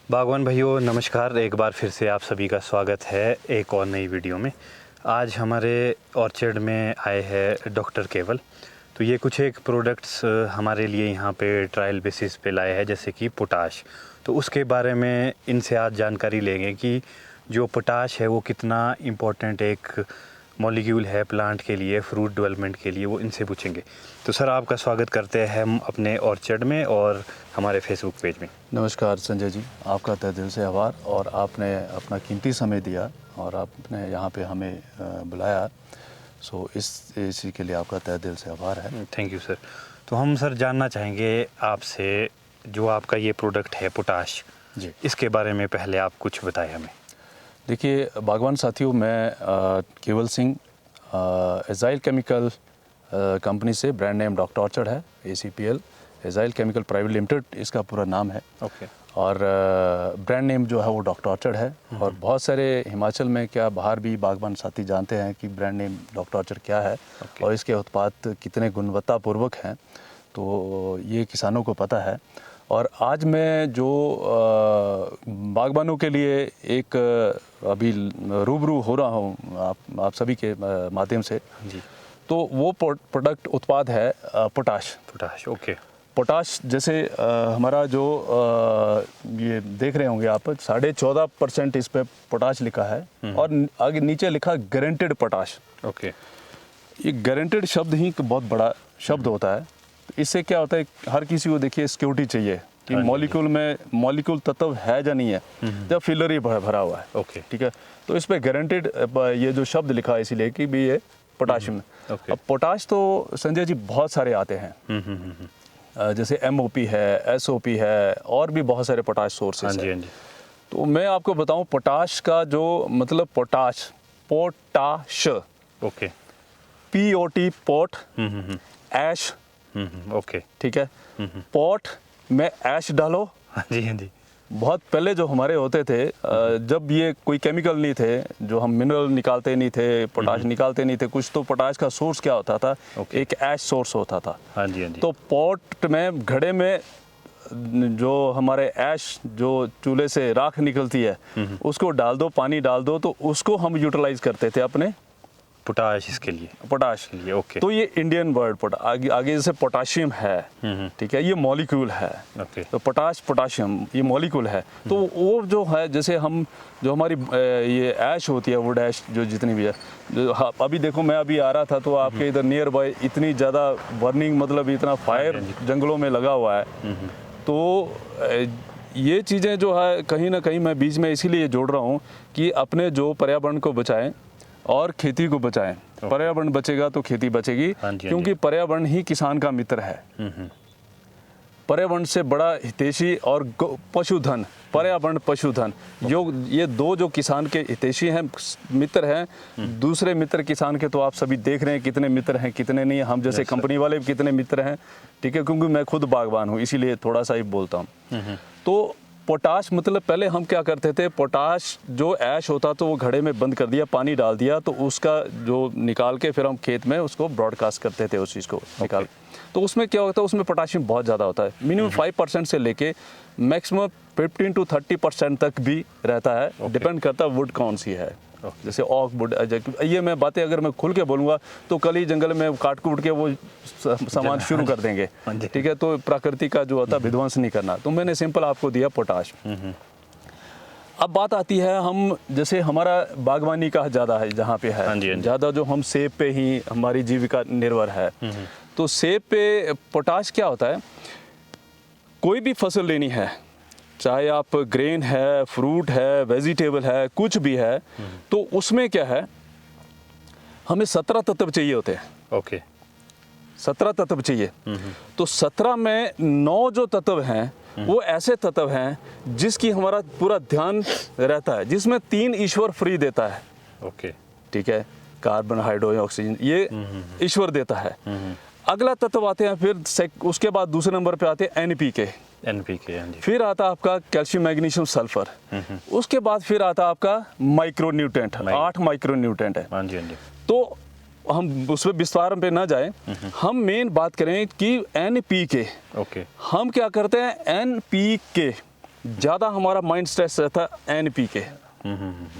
बागवान भाइयों नमस्कार, एक बार फिर से आप सभी का स्वागत है एक और नई वीडियो में। आज हमारे ऑर्चर्ड में आए हैं डॉक्टर केवल। तो ये कुछ एक प्रोडक्ट्स हमारे लिए यहाँ पे ट्रायल बेसिस पे लाए हैं, जैसे कि पोटाश। तो उसके बारे में इनसे आज जानकारी लेंगे कि जो पोटाश है वो कितना इम्पोर्टेंट एक मॉलिक्यूल है प्लांट के लिए, फ्रूट डेवलपमेंट के लिए, वो इनसे पूछेंगे। तो सर, आपका स्वागत करते हैं हम अपने ऑर्चर्ड में और हमारे फेसबुक पेज में। नमस्कार संजय जी, आपका तहे दिल से आभार और आपने अपना कीमती समय दिया और आपने यहाँ पे हमें बुलाया। इसी के लिए आपका तहे दिल से आभार है। Thank you sir. तो हम सर जानना चाहेंगे आपसे, जो आपका ये प्रोडक्ट है पोटाश जी, इसके बारे में पहले आप कुछ बताएं हमें। देखिए बागवान साथियों, मैं केवल सिंह एजाइल केमिकल कंपनी से, ब्रांड नेम डॉक्टर ऑर्चर्ड है, ACPL agile chemical private limited इसका पूरा नाम है। ओके। और ब्रांड नेम जो है वो डॉक्टर ऑर्चर्ड है। और बहुत सारे हिमाचल में, क्या बाहर भी बागवान साथी जानते हैं कि ब्रांड नेम डॉक्टर ऑर्चर्ड क्या है और इसके उत्पाद कितने गुणवत्तापूर्वक हैं, तो ये किसानों को पता है। और आज मैं जो बागबानों के लिए एक अभी रूबरू हो रहा हूँ आप सभी के माध्यम से जी। तो वो प्रोडक्ट उत्पाद है पोटाश। Potash, okay. पोटाश जैसे हमारा जो ये देख रहे होंगे आप, 14.5% इस पे पोटाश लिखा है और आगे नीचे लिखा गारंटेड पोटाश। ओके। ये गारंटेड शब्द ही बहुत बड़ा शब्द होता है। इससे क्या होता है, हर किसी को देखिए सिक्योरिटी चाहिए कि मॉलिक्यूल तत्व है या नहीं है, या फिलर ही भरा हुआ है। ओके, ठीक है। तो इस पे गारंटेड ये जो शब्द लिखा है इसीलिए कि भी ये पोटाशियम। अब पोटाश तो संजय जी बहुत सारे आते हैं, जैसे MOP है, SOP है और भी बहुत सारे पोटाश सोर्सेस हैं। तो मैं आपको बताऊं, पोटाश का जो मतलब पोटाश, ओके, POT पोट, ऐश, ओके, ठीक है। पोट में ऐश डालो। हाँ जी। बहुत पहले जो हमारे होते थे, जब ये कोई केमिकल नहीं थे, जो हम मिनरल निकालते नहीं थे, पोटाश निकालते नहीं थे कुछ, तो पोटाश का सोर्स क्या होता था, एक ऐश सोर्स होता था। हाँ जी। तो पॉट में, घड़े में जो हमारे ऐश, जो चूल्हे से राख निकलती है, उसको डाल दो, पानी डाल दो, तो उसको हम यूटिलाइज करते थे अपने पोटाश इसके लिए, पोटाश के लिए। ओके। तो ये इंडियन वर्ड आगे जैसे पोटाशियम है, ठीक है, ये मॉलिक्यूल है। ओके। तो पोटाशियम ये मॉलिक्यूल है। तो वो जो है, जैसे हम जो हमारी ये ऐश होती है, वुड ऐश जो जितनी भी है, जो अभी देखो मैं अभी आ रहा था तो आपके इधर नियर बाय इतनी ज़्यादा बर्निंग, मतलब इतना फायर जंगलों में लगा हुआ है। तो ये चीज़ें जो है कहीं ना कहीं मैं बीच में इसीलिए जोड़ रहा हूँ कि अपने जो पर्यावरण को बचाएं और खेती को बचाएं। पर्यावरण बचेगा तो खेती बचेगी, क्योंकि पर्यावरण ही किसान का मित्र है। पर्यावरण से बड़ा हितैषी और पशुधन, पर्यावरण पशुधन, ये दो जो किसान के हितैषी हैं, मित्र हैं। दूसरे मित्र किसान के तो आप सभी देख रहे हैं कितने मित्र हैं, कितने नहीं। हम जैसे कंपनी वाले कितने मित्र हैं, ठीक है, क्योंकि मैं खुद बागवान हूँ, इसीलिए थोड़ा सा ही बोलता हूँ। तो पोटाश मतलब पहले हम क्या करते थे, पोटाश जो ऐश होता तो वो घड़े में बंद कर दिया, पानी डाल दिया, तो उसका जो निकाल के फिर हम खेत में उसको ब्रॉडकास्ट करते थे, उस चीज़ को निकाल। तो उसमें क्या होता है, उसमें पोटाशियम बहुत ज़्यादा होता है, मिनिमम 5% से लेके मैक्सिमम 15 to 30% तक भी रहता है। डिपेंड करता है वुड कौन सी है। जैसे ऑक वुड, ये मैं बातें अगर मैं खुल के बोलूँगा तो कल ही जंगल में काट कूट के वो सामान शुरू कर देंगे, ठीक है। तो प्रकृति का जो होता है विध्वंस नहीं करना। तो मैंने सिंपल आपको दिया पोटाश। अब बात आती है, हम जैसे हमारा बागवानी का ज़्यादा है, जहाँ पे है ज़्यादा, जो हम सेब पे ही हमारी जीविका निर्भर है। तो सेब पे पोटाश क्या होता है, कोई भी फसल लेनी है, चाहे आप ग्रेन है, फ्रूट है, वेजिटेबल है, कुछ भी है, तो उसमें क्या है, हमें 17 तत्व चाहिए होते हैं। ओके। 17 तत्व चाहिए। तो 17 में 9 जो तत्व हैं वो ऐसे तत्व हैं जिसकी हमारा पूरा ध्यान रहता है, जिसमें 3 ईश्वर फ्री देता है। ओके, ठीक है, कार्बन, हाइड्रोजन, ऑक्सीजन, ये ईश्वर देता है। अगला तत्व आते हैं फिर उसके बाद दूसरे नंबर पे आते हैं NPK। फिर आता आपका कैल्शियम, मैग्नीशियम, सल्फर। उसके बाद फिर आता आपका माइक्रो न्यूट्रेंट, 8 माइक्रो न्यूट्रेंट है। तो हम उसमें विस्तार पे ना जाए, हम मेन बात करें कि NPK। ओके। हम क्या करते हैं, NPK ज़्यादा हमारा माइंड स्ट्रेस रहता है NPK,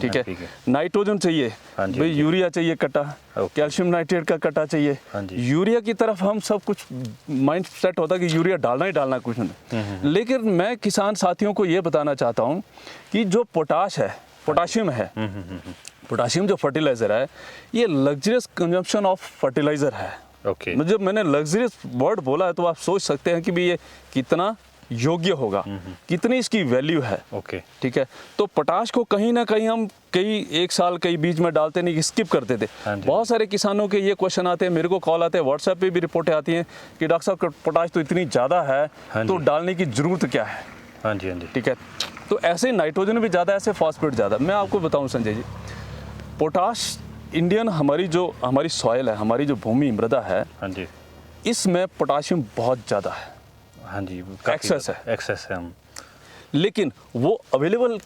ठीक है। ठीक है। नाइट्रोजन चाहिए, हाँ जी, भाई हाँ जी। यूरिया चाहिए कटा, कैल्शियम नाइट्रेट का कटा चाहिए। हाँ जी। यूरिया की तरफ हम सब कुछ माइंड सेट होता है कि यूरिया डालना ही डालना, कुछ नहीं। लेकिन मैं किसान साथियों को ये बताना चाहता हूँ कि जो पोटाश है, पोटाशियम है, पोटाशियम जो फर्टिलाइज़र है, ये लग्जरियस कंजम्पशन ऑफ फर्टिलाइज़र है। ओके। जब मैंने लग्जरियस वर्ड बोला है तो आप सोच सकते हैं कि भी ये कितना योग्य होगा, कितनी इसकी वैल्यू है। ओके। ठीक है। तो पोटाश को कहीं ना कहीं हम एक साल कई बीच में डालते नहीं, स्किप करते थे। हाँ जी। बहुत सारे किसानों के ये क्वेश्चन आते हैं, मेरे को कॉल आते हैं, व्हाट्सएप पे भी रिपोर्टें आती हैं कि डॉक्टर साहब पोटाश तो इतनी ज़्यादा है, हाँ तो जी। डालने की ज़रूरत क्या है। हाँ जी, हाँ जी। ठीक है। तो ऐसे नाइट्रोजन भी ज़्यादा, ऐसे फॉस्फेट ज़्यादा। मैं आपको बताऊँ संजय जी, पोटाश इंडियन हमारी सॉइल है, हमारी जो भूमि मृदा है, हाँ जी। इसमें पोटाशियम बहुत ज़्यादा है, हाँ जी, Excess है। एक्सेस है हम। लेकिन वो अवेलेबल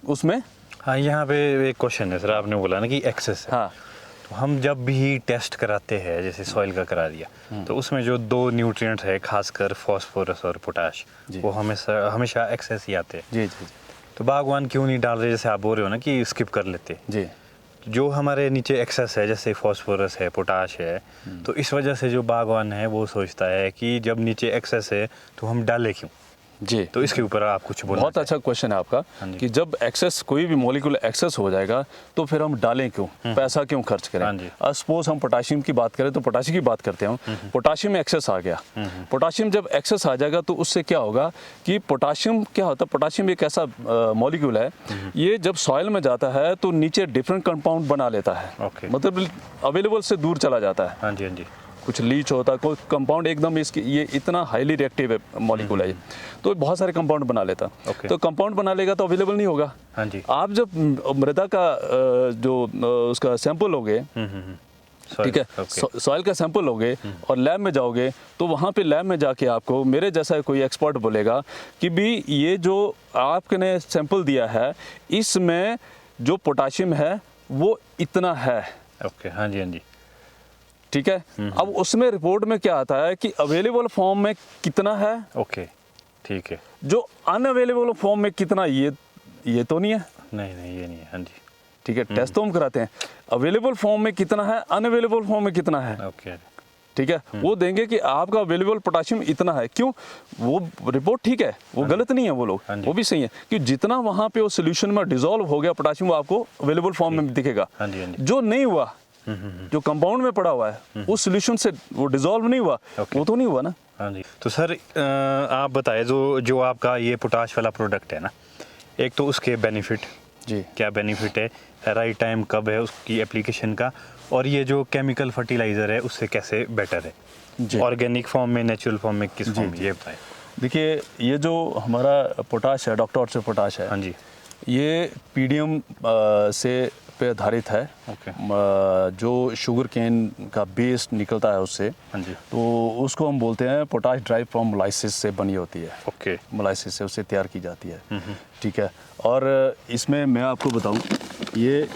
उसमें, हाँ, यहाँ पे एक क्वेश्चन है सर, आपने बोला ना कि एक्सेस है। हाँ, तो हम जब भी टेस्ट कराते हैं, जैसे सॉइल का करा दिया, तो उसमें जो 2 न्यूट्रिएंट्स है, खासकर फास्फोरस और पोटाश, जी। वो हमेशा एक्सेस ही आते हैं। जी जी तो बागवान क्यों नहीं डाल रहे, जैसे आप बोल रहे हो ना कि स्किप कर लेते। जी जो हमारे नीचे एक्सेस है, जैसे फास्फोरस है, पोटाश है, तो इस वजह से जो बागवान है वो सोचता है कि जब नीचे एक्सेस है तो हम डालें क्यों। जी। तो इसके ऊपर आप कुछ बोलना बहुत अच्छा क्वेश्चन है आपका हाँ जी। कि जब एक्सेस, कोई भी मॉलिक्यूल एक्सेस हो जाएगा तो फिर हम डालें क्यों, पैसा क्यों खर्च करें। हाँ जी। सपोज हम पोटाशियम की बात करें तो पोटाशियम की बात करते हैं, पोटाशियम में एक्सेस आ गया। पोटाशियम जब एक्सेस आ जाएगा तो उससे क्या होगा कि पोटाशियम क्या होता है, पोटाशियम एक ऐसा मॉलिक्यूल है, ये जब सॉइल में जाता है तो नीचे डिफरेंट कंपाउंड बना लेता है, ओके। मतलब अवेलेबल से दूर चला जाता है। हाँ जी, हाँ जी। कुछ लीच होता है, कोई कंपाउंड एकदम इसकी, ये इतना हाईली रिएक्टिव है मॉलिक्यूल है ये, तो बहुत सारे कंपाउंड बना लेता। ओके। तो कंपाउंड बना लेगा तो अवेलेबल नहीं होगा। हाँ जी। आप जब मृदा का उसका सैंपल लोगे, ठीक है, ओके। सॉइल का सैंपल लोगे और लैब में जाओगे, तो वहाँ पे लैब में जाके आपको मेरे जैसा कोई एक्सपर्ट बोलेगा कि भी ये जो आपने सैंपल दिया है, इसमें जो पोटाशियम है वो इतना है। ओके। हाँ जी, हाँ जी। ठीक है। अब उसमें रिपोर्ट में क्या आता है कि अवेलेबल फॉर्म में कितना है, ओके, ठीक है। जो अनअवेलेबल फॉर्म में कितना, ये तो नहीं है। नहीं नहीं, ये नहीं है। हाँ जी। ठीक है। टेस्ट तो हम कराते हैं, अवेलेबल फॉर्म में कितना है, अनअवेलेबल फॉर्म में कितना है। ओके। ठीक है। वो देंगे कि आपका अवेलेबल पोटाशियम इतना है। क्यों? वो रिपोर्ट ठीक है, वो गलत नहीं है, वो लोग हाँ जी। वो भी सही है कि जितना वहाँ पे वो सोल्यूशन में डिसॉल्व हो गया पोटाशियम, वो आपको अवेलेबल फॉर्म में दिखेगा। हाँ जी, हाँ जी। जो नहीं हुआ, जो कंपाउंड में पड़ा हुआ है, उस सोल्यूशन से वो डिसॉल्व नहीं हुआ, ओके। वो तो नहीं हुआ ना। हाँ जी। तो सर आप बताएं, जो आपका ये पोटाश वाला प्रोडक्ट है ना, एक तो उसके बेनिफिट, जी। क्या बेनिफिट है, राइट टाइम कब है उसकी एप्लीकेशन का, और ये जो केमिकल फर्टिलाइज़र है उससे कैसे बेटर है, जी। ऑर्गेनिक फॉर्म में, नेचुरल फॉर्म में, किस फॉर्म में, ये बताएं। देखिए, ये जो हमारा पोटाश है, डॉक्टर से पोटाश है, हाँ जी। ये पीडीएम से पे आधारित है। ओके। जो शुगर केन का बेस निकलता है उससे, हाँ जी। तो उसको हम बोलते हैं पोटाश ड्राइव फ्रॉम मोलाइसिस से बनी होती है। ओके। मोलाइसिस से उससे तैयार की जाती है। ठीक है। और इसमें मैं आपको बताऊं, ये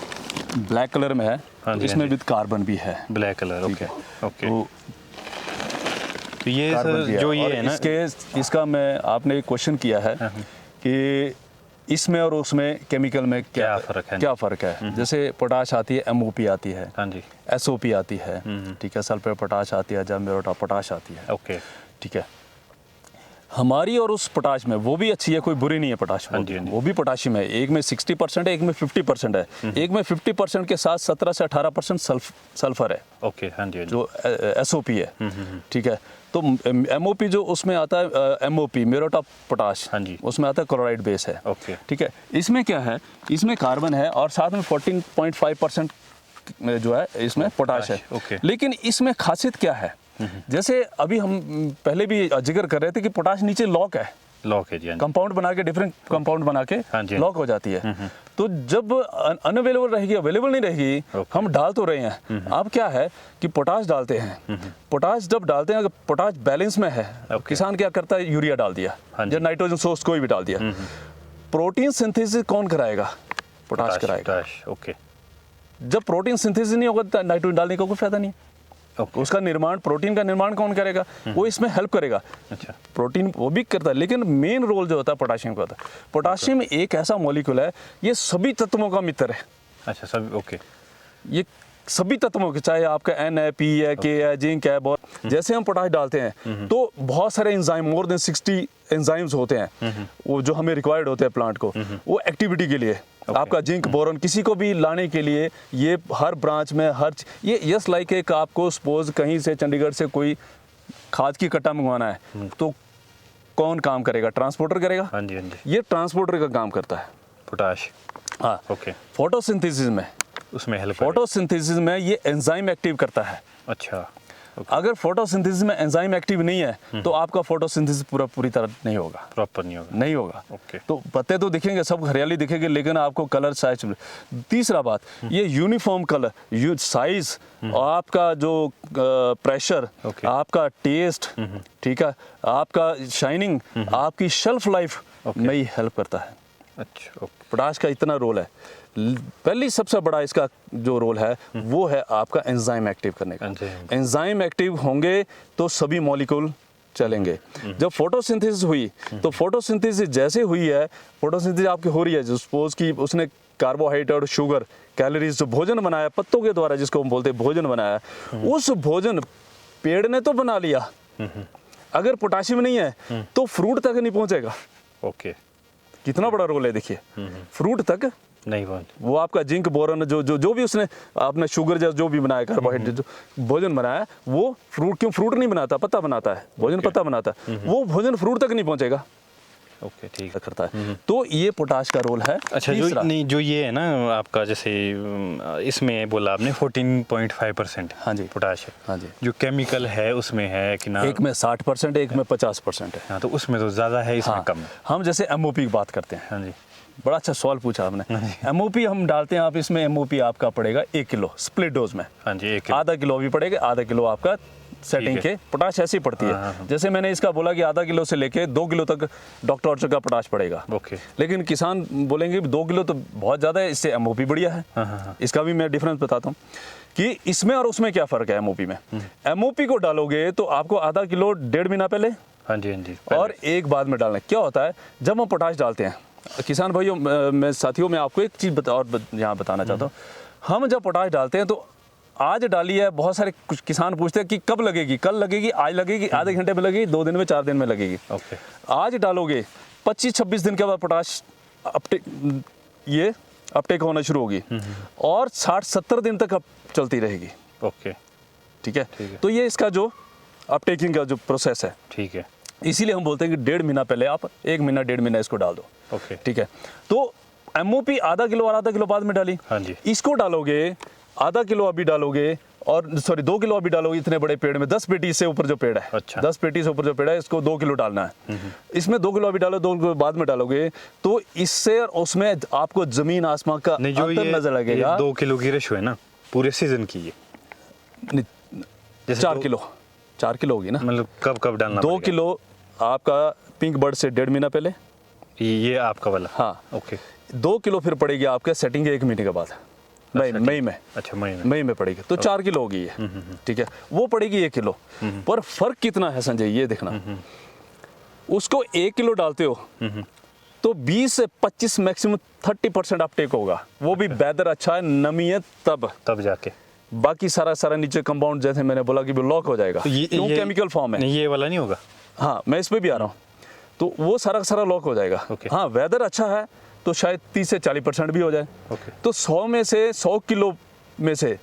ब्लैक कलर में है, हाँ तो जी, इसमें हाँ जी। विद कार्बन भी है। Black colour. ठीक ओके। है। ओके। तो ये कार्बन सर भी है। जो ये और है ना, इसका मैं, आपने एक क्वेश्चन किया है कि इसमें और उसमें केमिकल में क्या फ़र्क है? क्या फ़र्क है। जैसे पोटाश आती है, MOP आती है, हाँ जी। SOP आती है, ठीक है, सल्फर पोटाश आती है, जब पोटाश आती है। ओके। ठीक है। हमारी और उस पोटाश में, वो भी अच्छी है, कोई बुरी नहीं है पोटाश, हाँ जी, हाँ जी। वो भी पोटाशियम है। एक में 60% है, एक में 50% है, एक में 50% के साथ 17 से 18% सल्फर है, ओके। हाँ जी, हाँ जी। जो SOP है। ठीक है। तो MOP जो उसमें आता है, MOP म्यूरेट ऑफ पोटाश, हाँ जी। उसमें आता है क्लोराइड बेस है। ओके। ठीक है। इसमें क्या है, इसमें कार्बन है और साथ में 14.5% जो है इसमें पोटाश है। ओके। लेकिन इसमें खासियत क्या है, जैसे अभी हम पहले भी जिक्र कर रहे थे कि पोटाश नीचे लॉक है, लॉक है जी। हाँ जी। कंपाउंड बना के, डिफरेंट कंपाउंड बना के हाँ जी। लॉक हो जाती है। तो जब अनअवेलेबल रहेगी, अवेलेबल नहीं रहेगी, ओके। हम डाल तो रहे हैं। अब क्या है कि पोटाश डालते हैं, पोटाश जब डालते हैं, अगर पोटाश बैलेंस में है, ओके। किसान क्या करता है, यूरिया डाल दिया हाँ जी। या नाइट्रोजन सोर्स कोई भी डाल दिया। प्रोटीन सिंथेसिस कौन कराएगा? पोटाश कराएगा। पोटाश। ओके। जब प्रोटीन सिंथेसिस नहीं होगा तो नाइट्रोजन डालने का कोई फायदा नहीं है। Okay. उसका निर्माण, प्रोटीन का निर्माण कौन करेगा? वो इसमें हेल्प करेगा। अच्छा। प्रोटीन वो भी करता है, लेकिन मेन रोल जो होता है पोटाशियम का होता है। पोटाशियम एक ऐसा मॉलिक्यूल है, ये सभी तत्वों का मित्र है। अच्छा, सब ओके। ये सभी तत्वों के, चाहे आपका एन है, पी है, के है, जिंक है, बहुत जैसे हम पोटाश डालते हैं तो बहुत सारे एंजाइम, मोर देन 60 एंजाइम्स होते हैं वो जो हमें रिक्वायर्ड होते हैं प्लांट को वो एक्टिविटी के लिए। आपका जिंक, बोरॉन किसी को भी लाने के लिए ये हर ब्रांच में ये यस लाइक एक आपको सपोज कहीं से चंडीगढ़ से कोई खाद की कट्टा मंगवाना है तो कौन काम करेगा? ट्रांसपोर्टर करेगा। हाँ जी, हाँ जी। ये ट्रांसपोर्टर का काम करता है पोटाश। हाँ। ओके। फोटोसिंथेसिस में, उसमें हेल्प। फोटोसिंथेसिस में ये एंजाइम एक्टिव करता है। अच्छा। अगर फोटोसिंथेसिस में एंजाइम एक्टिव नहीं है तो आपका फोटोसिंथेसिस पूरी तरह नहीं होगा, प्रॉपर नहीं होगा। ओके। तो पत्ते तो दिखेंगे, सब हरियाली दिखेगी, लेकिन आपको कलर साइज। तीसरा बात, ये यूनिफॉर्म कलर, साइज, आपका जो प्रेशर, आपका टेस्ट, ठीक है, आपका शाइनिंग, आपकी शेल्फ लाइफ में ही हेल्प करता है। अच्छा। पोटाश का इतना रोल है। पहली सबसे बड़ा इसका जो रोल है वो है आपका एंजाइम एक्टिव करने का। एंजाइम एक्टिव होंगे तो सभी मॉलिक्यूल चलेंगे। जब फोटोसिंथेसिस हुई तो फोटोसिंथेसिस जैसे हुई है, फोटोसिंथेसिस आपकी हो रही है, जो सपोज की उसने कार्बोहाइड्रेट और शुगर, कैलोरीज, जो भोजन बनाया पत्तों के द्वारा, जिसको हम बोलते हैं भोजन बनाया, उस भोजन पेड़ ने तो बना लिया, अगर पोटाशियम नहीं है तो फ्रूट तक नहीं पहुंचेगा। ओके। कितना बड़ा रोल है देखिए, फ्रूट तक नहीं पहुंच। वो आपका जिंक, बोरॉन, जो भी उसने आपने शुगर जैसा जो भी बनाया, कार्बोहाइड्रेट जो भोजन बनाया, वो फ्रूट क्यों? फ्रूट नहीं बनाता, पत्ता बनाता है, भोजन पत्ता बनाता है, वो भोजन फ्रूट तक नहीं पहुंचेगा। ओके, ठीक है। करता है। तो ये पोटाश का रोल है। अच्छा, जो ये है ना आपका, जैसे इसमें बोला आपने 14.5%। हाँ जी, पोटाश है। हाँ जी। जो केमिकल है उसमें है कि ना? एक में 60% है, एक में 50% है। हाँ, तो उसमें तो ज़्यादा है, इसमें कम है। हम जैसे MOP की बात करते हैं। हाँ जी। बड़ा अच्छा सवाल पूछा आपने। MOP हम डालते हैं, आप इसमें MOP आपका पड़ेगा 1 किलो स्प्लिट डोज में। हाँ जी, 1 आधा किलो भी पड़ेगा, आधा किलो आपका सेटिंग के पोटाश ऐसी पड़ती है। जैसे मैंने इसका बोला कि आधा किलो से लेके 2 किलो तक डॉक्टर ऑर्चर का पोटाश पड़ेगा। ओके। लेकिन किसान बोलेंगे 2 किलो तो बहुत ज़्यादा है, इससे MOP बढ़िया है। इसका भी मैं डिफरेंस बताता हूँ कि इसमें और उसमें क्या फ़र्क है। MOP में MOP को डालोगे तो आपको आधा किलो 1.5 महीना पहले, हाँ जी, हाँ जी, और एक बाद में डालना। क्या होता है जब हम पोटाश डालते हैं, किसान भाइयों, मैं साथियों, मैं आपको एक चीज़ और यहाँ बताना चाहता हूँ। हम जब पोटाश डालते हैं तो आज डाली है, बहुत सारे कुछ किसान पूछते हैं कि कब लगेगी, कल लगेगी, आज लगेगी, आधे घंटे में लगेगी, 2 दिन में, 4 दिन में लगेगी। ओके। आज डालोगे 25-26 दिन के बाद पोटाश अपटेक होना शुरू होगी और 60-70 दिन तक चलती रहेगी। ओके, ठीक है। तो ये इसका जो अपटेकिंग का जो प्रोसेस है, ठीक है। इसीलिए हम बोलते हैं कि 1.5 महीना पहले आप 1 महीना 1.5 महीना इसको डाल दो। ओके, ठीक है। तो MOP आधा किलो और आधा किलो बाद में डाली। हाँ जी। इसको डालोगे, आधा किलो अभी डालोगे, और 2 किलो अभी डालोगे। इतने बड़े पेड़ में 10 पेटी से ऊपर जो पेड़ है, अच्छा। 10 पेटी से ऊपर जो पेड़ है, इसको 2 किलो डालना है। इसमें 2 किलो अभी डालो, 2 किलो बाद में डालोगे, तो इससे और उसमें आपको जमीन आसमान का अंतर नजर लगेगा। 2 किलो की रेशो है ना पूरे सीजन की? ये जैसे 4 किलो होगी ना, मतलब कब डालना? 2 किलो आपका पिंक बर्ड से 1.5 महीना पहले, ये आपका वाला? हाँ। ओके। 2 किलो फिर पड़ेगी आपके सेटिंग के 1 महीने के बाद, मई में। अच्छा, मई में पड़ेगी, तो 4 किलो होगी ये। ठीक है, वो पड़ेगी 1 किलो। पर फर्क कितना है संजय, ये देखना। उसको 1 किलो डालते हो तो 20 से 25 मैक्सिमम 30% अपटेक होगा। वो भी वेदर अच्छा है, नमी है, तब जाके बाकी सारा नीचे कंपाउंड, जैसे मैंने बोला कि वो लॉक हो जाएगा, क्यों? केमिकल फॉर्म है। ये वाला नहीं होगा? हाँ, मैं इस पे भी आ रहा हूँ। तो वो सारा लॉक हो जाएगा। हाँ, वेदर अच्छा है तो शायद 30 से 40% भी हो जाए। तो 100 में से 100 किलो में से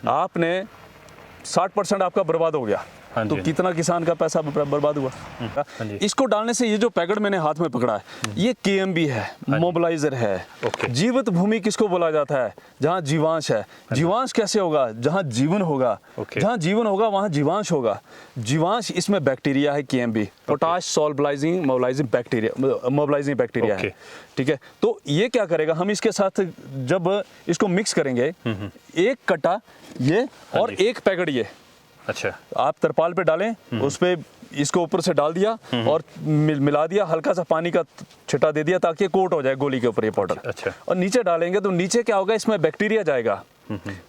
आपने 60% आपका बर्बाद हो गया। तो कितना किसान का पैसा बर्बाद हुआ। इसको डालने से ये जो पैकेट मैंने हाथ में पकड़ा है, ये KMB है, मोबिलाइजर है। जीवित भूमि किसको बोला जाता है? जहाँ जीवांश है। जीवांश कैसे होगा? जहाँ जीवन होगा। जहाँ जीवन होगा वहाँ जीवांश होगा। जीवांश, इसमें बैक्टीरिया है, KMB, पोटाश सॉल्बलाइजिंग मोबिलाइजिंग बैक्टीरिया है। ठीक है। तो ये क्या करेगा, हम इसके साथ जब इसको मिक्स करेंगे, 1 कट्टा ये और 1 पैकेट ये, अच्छा, आप तरपाल पे डालें, उस पे इसको ऊपर से डाल दिया और मिला दिया, हल्का सा पानी का छिटा दे दिया ताकि कोट हो जाए गोली के ऊपर ये पाउडर। अच्छा। और नीचे डालेंगे तो नीचे क्या होगा, इसमें बैक्टीरिया जाएगा,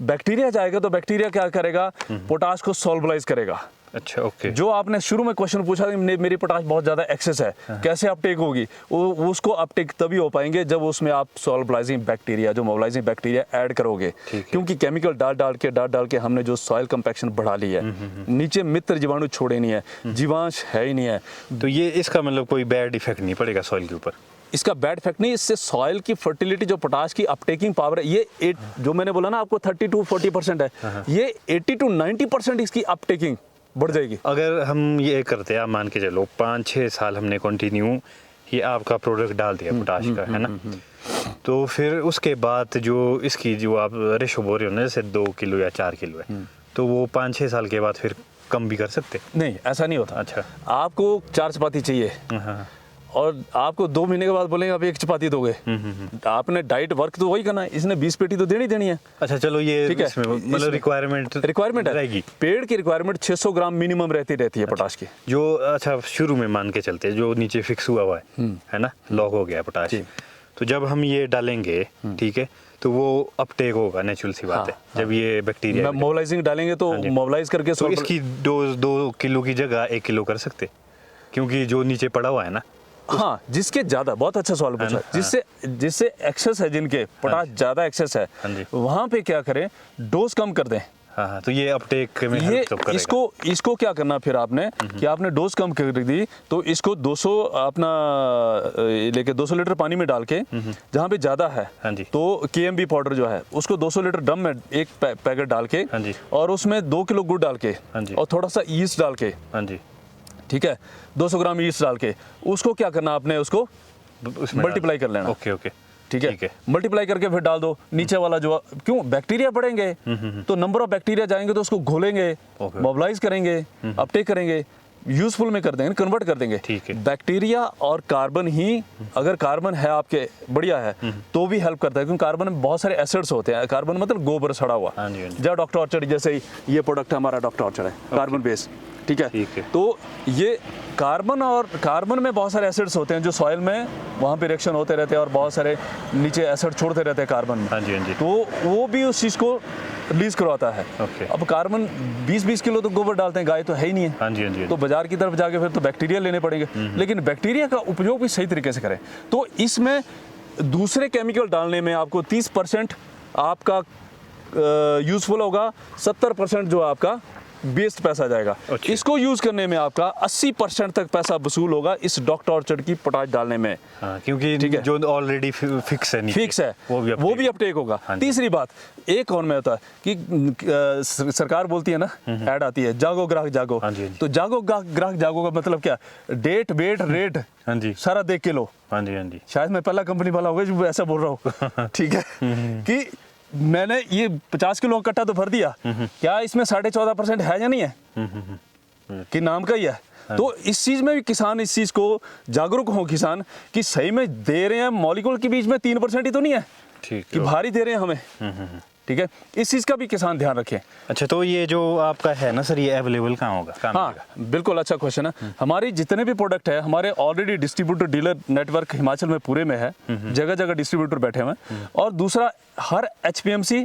बैक्टीरिया जाएगा तो बैक्टीरिया क्या करेगा, पोटाश को सॉल्वलाइज करेगा। अच्छा, ओके। जो आपने शुरू में क्वेश्चन पूछा कि मेरी पोटाश बहुत ज़्यादा एक्सेस है, कैसे अपटेक होगी, वो उसको अपटेक तभी हो पाएंगे जब उसमें आप सॉल्वलाइजिंग बैक्टीरिया, जो मोबिलाइजिंग बैक्टीरिया ऐड करोगे। क्योंकि केमिकल डाल डाल के हमने जो सॉइल कंपैक्शन बढ़ा ली है, नीचे मित्र जीवाणु छोड़े नहीं है, जीवांश है ही नहीं है। तो ये इसका मतलब कोई बैड इफेक्ट नहीं पड़ेगा सॉइल के ऊपर? इसका बैड इफेक्ट नहीं, इससे सॉइल की फर्टिलिटी, जो पोटाश की अपटेकिंग पावर है, ये जो मैंने बोला ना आपको 30 to 40% है, ये 80 to 90% इसकी अपटेकिंग बढ़ जाएगी। अगर हम ये करते हैं, आप मान के चलो 5-6 साल हमने कंटिन्यू ये आपका प्रोडक्ट डाल दिया पोटाश का, है ना, तो फिर उसके बाद जो इसकी जो आप रेशो बोल रहे हो ना, जैसे 2 किलो या 4 किलो है, तो वो 5-6 साल के बाद फिर कम भी कर सकते? नहीं, ऐसा नहीं होता। अच्छा, आपको 4 चपाती चाहिए और आपको 2 महीने के बाद बोलेंगे आप 1 चपाती दोगे, आपने डाइट वर्क तो वही करना है, इसने 20 पेटी तो देनी है। अच्छा, चलो ये ठीक है, मतलब रिक्वायरमेंट रहेगी। पेड़ की रिक्वायरमेंट 600 ग्राम मिनिमम रहती है पोटाश की। जो अच्छा शुरू में मान के चलते हैं, जो नीचे फिक्स हुआ हुआ है ना, लॉक हो गया पोटाश, तो जब हम ये डालेंगे, ठीक है, तो वो अपटेक होगा, नेचुरल सी बात है। जब ये बैक्टीरिया मोबिलाइजिंग डालेंगे तो मोबिलाइज करके, तो इसकी डोज 2 किलो की जगह 1 किलो कर सकते, क्योंकि जो नीचे पड़ा हुआ है ना। हाँ, जिसके ज्यादा, बहुत अच्छा सवाल पूछा, जिससे एक्सेस है, जिनके पोटाश ज्यादा एक्सेस है, वहां पे क्या करें, डोज कम कर दें। हाँ, तो ये अपटेक में ये इसको क्या करना फिर आपने कि आपने डोज कम कर दी, तो इसको 200 अपना लेके 200 लीटर पानी में डाल के, जहाँ पे ज्यादा है तो KMB पाउडर जो है उसको 200 लीटर ड्रम में एक पैकेट डाल के, और उसमें 2 किलो गुड़ डाल के और थोड़ा सा ईस्ट डाल के, ठीक है, 200 ग्राम ईस्ट डाल के, उसको क्या करना आपने, उसको मल्टीप्लाई कर लेना। ओके, ठीक है, मल्टीप्लाई करके फिर डाल दो नीचे वाला, जो क्यों बैक्टीरिया बढ़ेंगे तो नंबर ऑफ बैक्टीरिया जाएंगे, तो उसको घोलेंगे, मोबिलाइज करेंगे, अपटेक करेंगे, यूजफुल में कर देंगे, कन्वर्ट कर देंगे। बैक्टीरिया और कार्बन ही, अगर कार्बन है आपके बढ़िया है तो भी हेल्प करता है, क्योंकि कार्बन में बहुत सारे एसिड्स होते हैं। कार्बन मतलब गोबर सड़ा हुआ, जहाँ डॉक्टर ऑर्चर्ड, जैसे ये प्रोडक्ट हमारा डॉक्टर ऑर्चर्ड है, कार्बन बेस, ठीक है। तो ये कार्बन में बहुत सारे एसिड्स होते हैं जो सॉइल में वहाँ पे रिएक्शन होते रहते हैं, और बहुत सारे नीचे एसिड छोड़ते रहते हैं कार्बन में। तो वो भी उस चीज़ को रिलीज करवाता है। अब कार्बन 20-20 किलो तो गोबर डालते हैं, गाय तो है ही नहीं है, तो बाजार की तरफ जाके फिर तो बैक्टीरिया लेने पड़ेंगे। लेकिन बैक्टीरिया का उपयोग भी सही तरीके से करें, तो इसमें दूसरे केमिकल डालने में आपको 30% आपका यूजफुल होगा, 70% जो आपका बेस्ट पैसा जाएगा। इसको यूज करने में आपका 80% तक पैसा वसूल होगा इस डॉक्टर ऑर्चर्ड की पोटाश डालने में। क्योंकि जो ऑलरेडी फिक्स है वो भी अपटेक होगा। तीसरी बात, एक और में होता है कि सरकार बोलती है ना, ऐड आती है, जागो ग्राहक जागो। तो जागो ग्राहक जागो का मतलब क्या, डेट वेट रेट सारा देख के लो। शायद मैं पहला कंपनी वाला होगा जो ऐसा बोल रहा हूँ, ठीक है, कि मैंने ये 50 किलो का कट्टा तो भर दिया, क्या इसमें 14.5% है या नहीं है, कि नाम का ही है। तो इस चीज में भी किसान, इस चीज को जागरूक हो किसान, कि सही में दे रहे हैं, मॉलिक्यूल के बीच में 3% ही तो नहीं है कि भारी दे रहे हैं हमें, ठीक है। इस चीज का भी किसान ध्यान रखें। अच्छा, तो ये जो आपका है ना सर, ये अवेलेबल कहाँ होगा? हाँ, बिल्कुल अच्छा क्वेश्चन है। हमारी जितने भी प्रोडक्ट है, हमारे already distributor dealer network Himachal में पूरे में है, जगह जगह डिस्ट्रीब्यूटर बैठे हुए हैं। और दूसरा, हर HPMC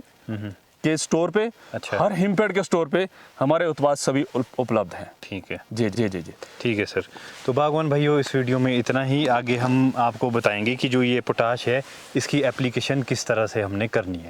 के स्टोर पे, हर हिमपेड के स्टोर पे हमारे उत्पाद सभी उपलब्ध हैं। ठीक है जी जी जी जी, ठीक है सर। तो बागवान भाइयों, इस वीडियो में इतना ही। आगे हम आपको बताएंगे कि जो ये पोटाश है, इसकी एप्लीकेशन किस तरह से हमने करनी है।